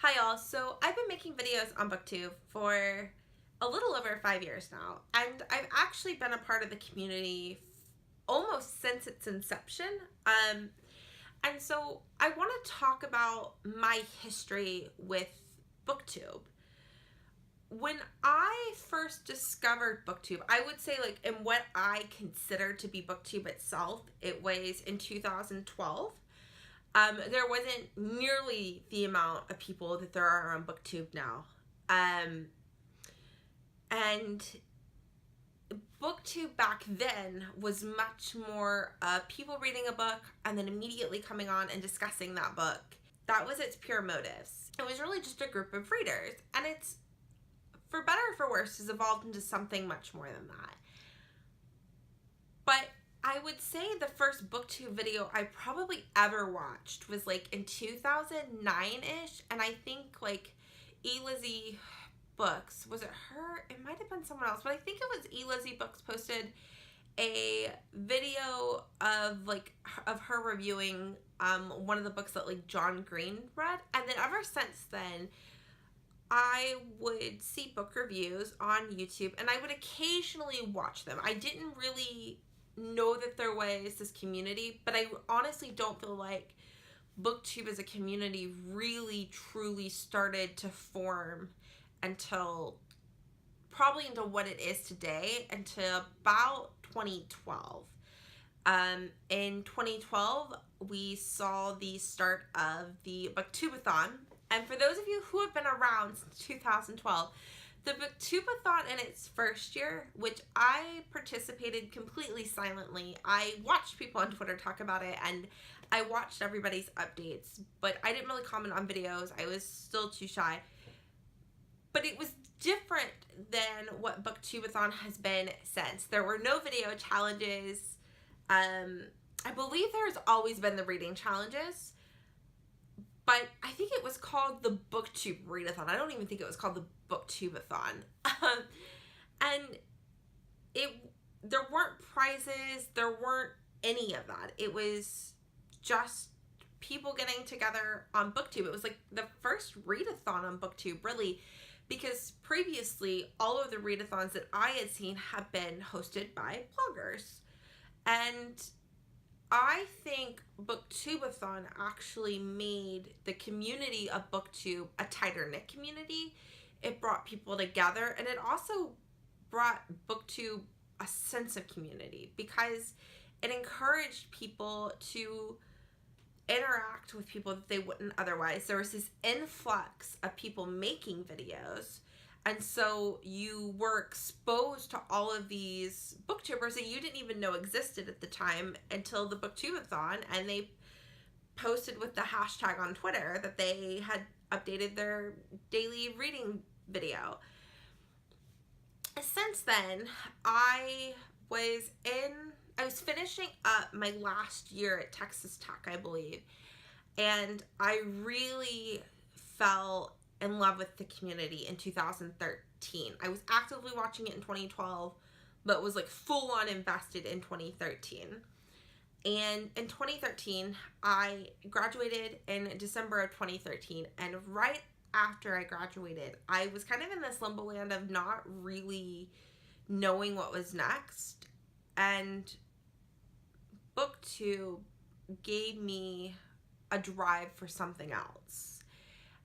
Hi y'all, so I've been making videos on Booktube for a little over 5 years now, and I've actually been a part of the community almost since its inception. And so I want to talk about my history with Booktube. When I first discovered Booktube, I would say in what I consider to be Booktube itself, it was in 2012. There wasn't nearly the amount of people that there are on Booktube now. And Booktube back then was much more people reading a book and then immediately coming on and discussing that book. That was its pure motives. It was really just a group of readers, and it's, for better or for worse, has evolved into something much more than that. But I would say the first Booktube video I probably ever watched was in 2009-ish, and I think Lizzie Books, was it her? It might have been someone else, but I think it was Lizzie Books posted a video of her reviewing one of the books that John Green read, and then ever since then I would see book reviews on YouTube and I would occasionally watch them. I didn't really know that there was this community, but I honestly don't feel like Booktube as a community really truly started to form until probably into what it is today, until about 2012. In 2012 we saw the start of the Booktubeathon, and for those of you who have been around since 2012, the Booktubeathon in its first year, which I participated completely silently, I watched people on Twitter talk about it and I watched everybody's updates, but I didn't really comment on videos. I was still too shy. But it was different than what Booktubeathon has been since. There were no video challenges. I believe there's always been the reading challenges, but I think it was called the Booktube Readathon. I don't even think it was called the Booktubeathon. And there weren't prizes, there weren't any of that. It was just people getting together on Booktube. It was the first readathon on Booktube, really, because previously all of the readathons that I had seen have been hosted by bloggers. And I think Booktubeathon actually made the community of Booktube a tighter knit community. It brought people together, and it also brought Booktube a sense of community because it encouraged people to interact with people that they wouldn't otherwise. There was this influx of people making videos, and so you were exposed to all of these booktubers that you didn't even know existed at the time until the Booktubeathon, and they posted with the hashtag on Twitter that they had updated their daily reading video. Since then, I was finishing up my last year at Texas Tech, I believe, and I really fell in love with the community in 2013. I was actively watching it in 2012, but was full on invested in 2013. And in 2013, I graduated in December of 2013, and right after I graduated, I was kind of in this limbo land of not really knowing what was next, and Booktube gave me a drive for something else.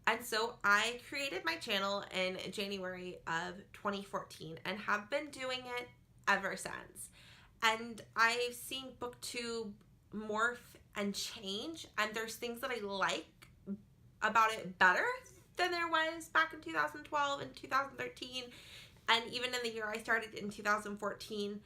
And so I created my channel in January of 2014 and have been doing it ever since. And I've seen Booktube morph and change, and there's things that I like about it better than there was back in 2012 and 2013, and even in the year I started in 2014.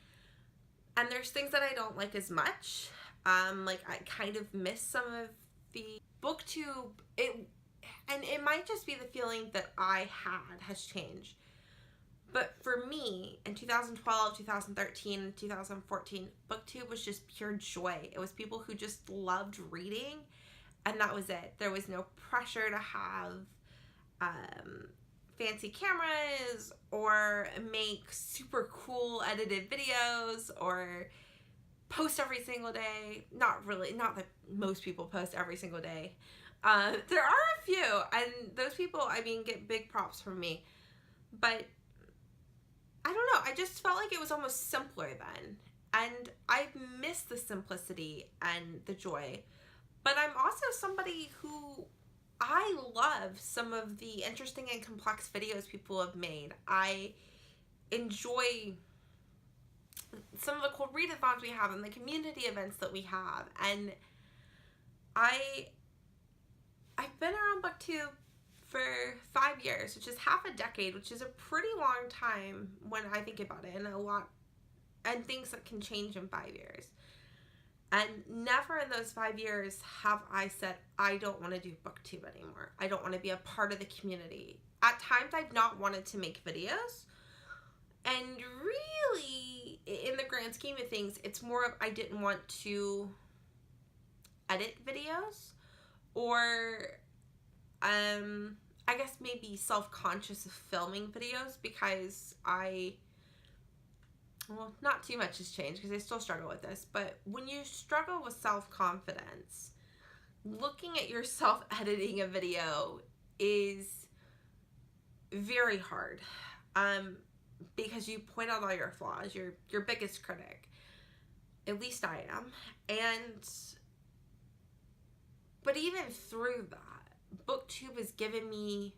And there's things that I don't like as much. I kind of miss some of the Booktube. And it might just be the feeling that I had has changed. But for me, in 2012, 2013, and 2014, Booktube was just pure joy. It was people who just loved reading, and that was it. There was no pressure to have fancy cameras or make super cool edited videos or post every single day. Not really, not that most people post every single day. There are a few, and those people, I mean, get big props from me. But I don't know, I just felt like it was almost simpler then. And I miss the simplicity and the joy. But I'm also somebody who, I love some of the interesting and complex videos people have made. I enjoy some of the cool readathons we have and the community events that we have. And I've been around BookTube for 5 years, which is half a decade, which is a pretty long time when I think about it, and things that can change in 5 years. And never in those 5 years have I said, I don't want to do BookTube anymore. I don't want to be a part of the community. At times I've not wanted to make videos. And really, in the grand scheme of things, it's more of I didn't want to edit videos, or I guess maybe self-conscious of filming videos, because well, not too much has changed because I still struggle with this, but when you struggle with self-confidence, looking at yourself editing a video is very hard, because you point out all your flaws, your biggest critic. At least I am. But even through that, BookTube has given me,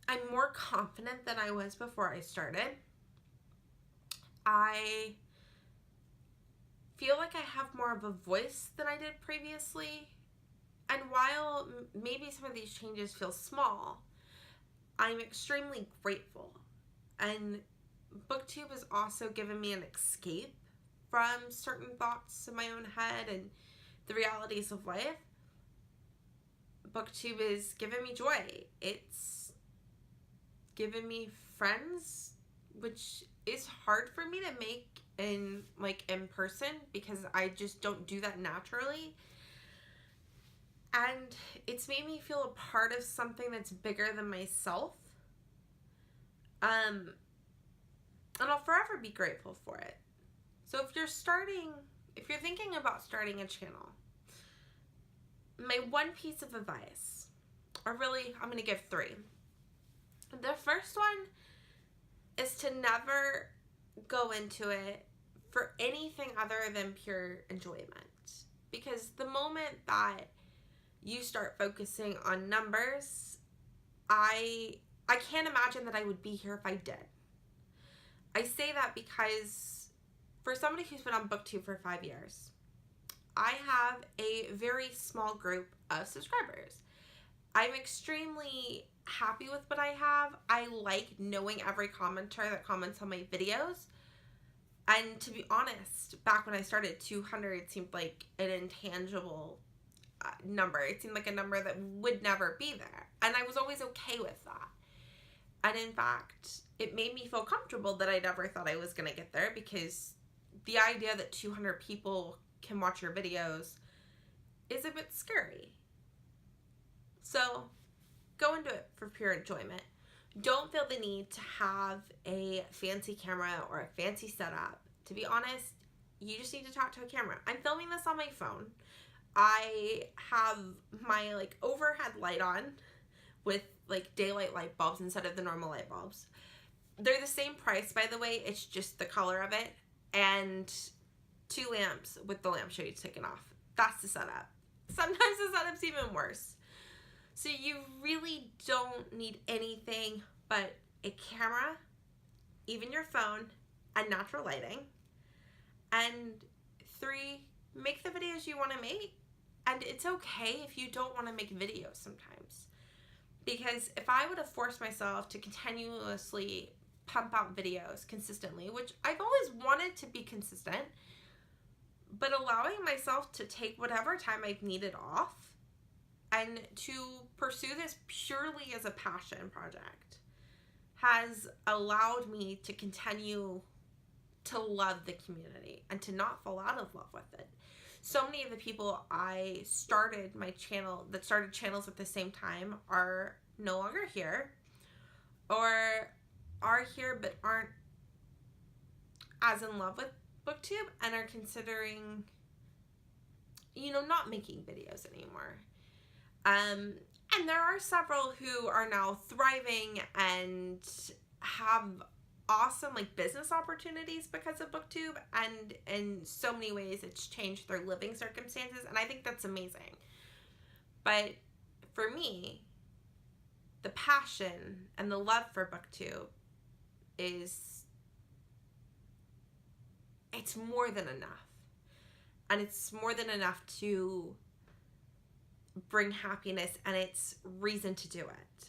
I'm more confident than I was before I started. I feel like I have more of a voice than I did previously. And while maybe some of these changes feel small, I'm extremely grateful. And BookTube has also given me an escape from certain thoughts in my own head and the realities of life. BookTube has given me joy. It's given me friends, which is hard for me to make in person, because I just don't do that naturally. And it's made me feel a part of something that's bigger than myself. And I'll forever be grateful for it. So if you're thinking about starting a channel, my one piece of advice, or really I'm going to give 3. The first one is to never go into it for anything other than pure enjoyment. Because the moment that you start focusing on numbers, I can't imagine that I would be here if I did. I say that because for somebody who's been on BookTube for 5 years, I have a very small group of subscribers. I'm extremely happy with what I have. I like knowing every commenter that comments on my videos. And to be honest, back when I started, 200 seemed like an intangible number. It seemed like a number that would never be there. And I was always okay with that. And in fact, it made me feel comfortable that I never thought I was going to get there, because the idea that 200 people can watch your videos is a bit scary. So go into it for pure enjoyment. Don't feel the need to have a fancy camera or a fancy setup. To be honest, you just need to talk to a camera. I'm filming this on my phone. I have my overhead light on with daylight light bulbs instead of the normal light bulbs. They're the same price, by the way. It's just the color of it. And 2 lamps with the lampshades taken off. That's the setup. Sometimes the setup's even worse. So you really don't need anything but a camera, even your phone, and natural lighting. And 3, make the videos you want to make. And it's okay if you don't want to make videos sometimes. Because if I would have forced myself to continuously pump out videos consistently, which I've always wanted to be consistent, but allowing myself to take whatever time I've needed off and to pursue this purely as a passion project has allowed me to continue to love the community and to not fall out of love with it. So many of the people I started channels at the same time are no longer here, or are here but aren't as in love with BookTube and are considering you know, not making videos anymore. And there are several who are now thriving and have awesome like business opportunities because of BookTube, and in so many ways it's changed their living circumstances, and I think that's amazing. But for me, the passion and the love for BookTube is, it's more than enough. And it's more than enough to bring happiness, and it's reason to do it.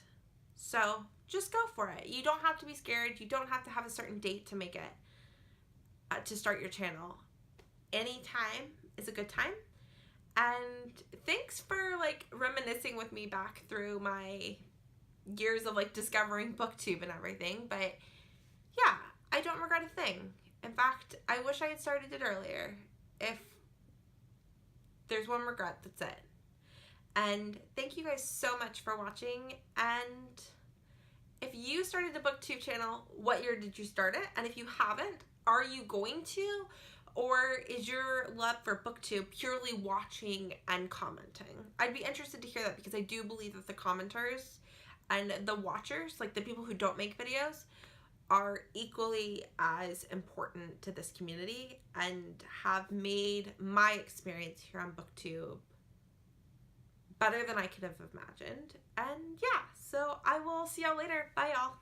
So just go for it. You don't have to be scared. You don't have to have a certain date to make it, to start your channel. Anytime is a good time. And thanks for like reminiscing with me back through my years of like discovering BookTube and everything. But yeah, I don't regret a thing. In fact, I wish I had started it earlier. If there's one regret, that's it. And thank you guys so much for watching. And if you started a BookTube channel, what year did you start it? And if you haven't, are you going to? Or is your love for BookTube purely watching and commenting? I'd be interested to hear that, because I do believe that the commenters and the watchers, like the people who don't make videos, are equally as important to this community and have made my experience here on BookTube better than I could have imagined. And yeah, so I will see y'all later. Bye, y'all.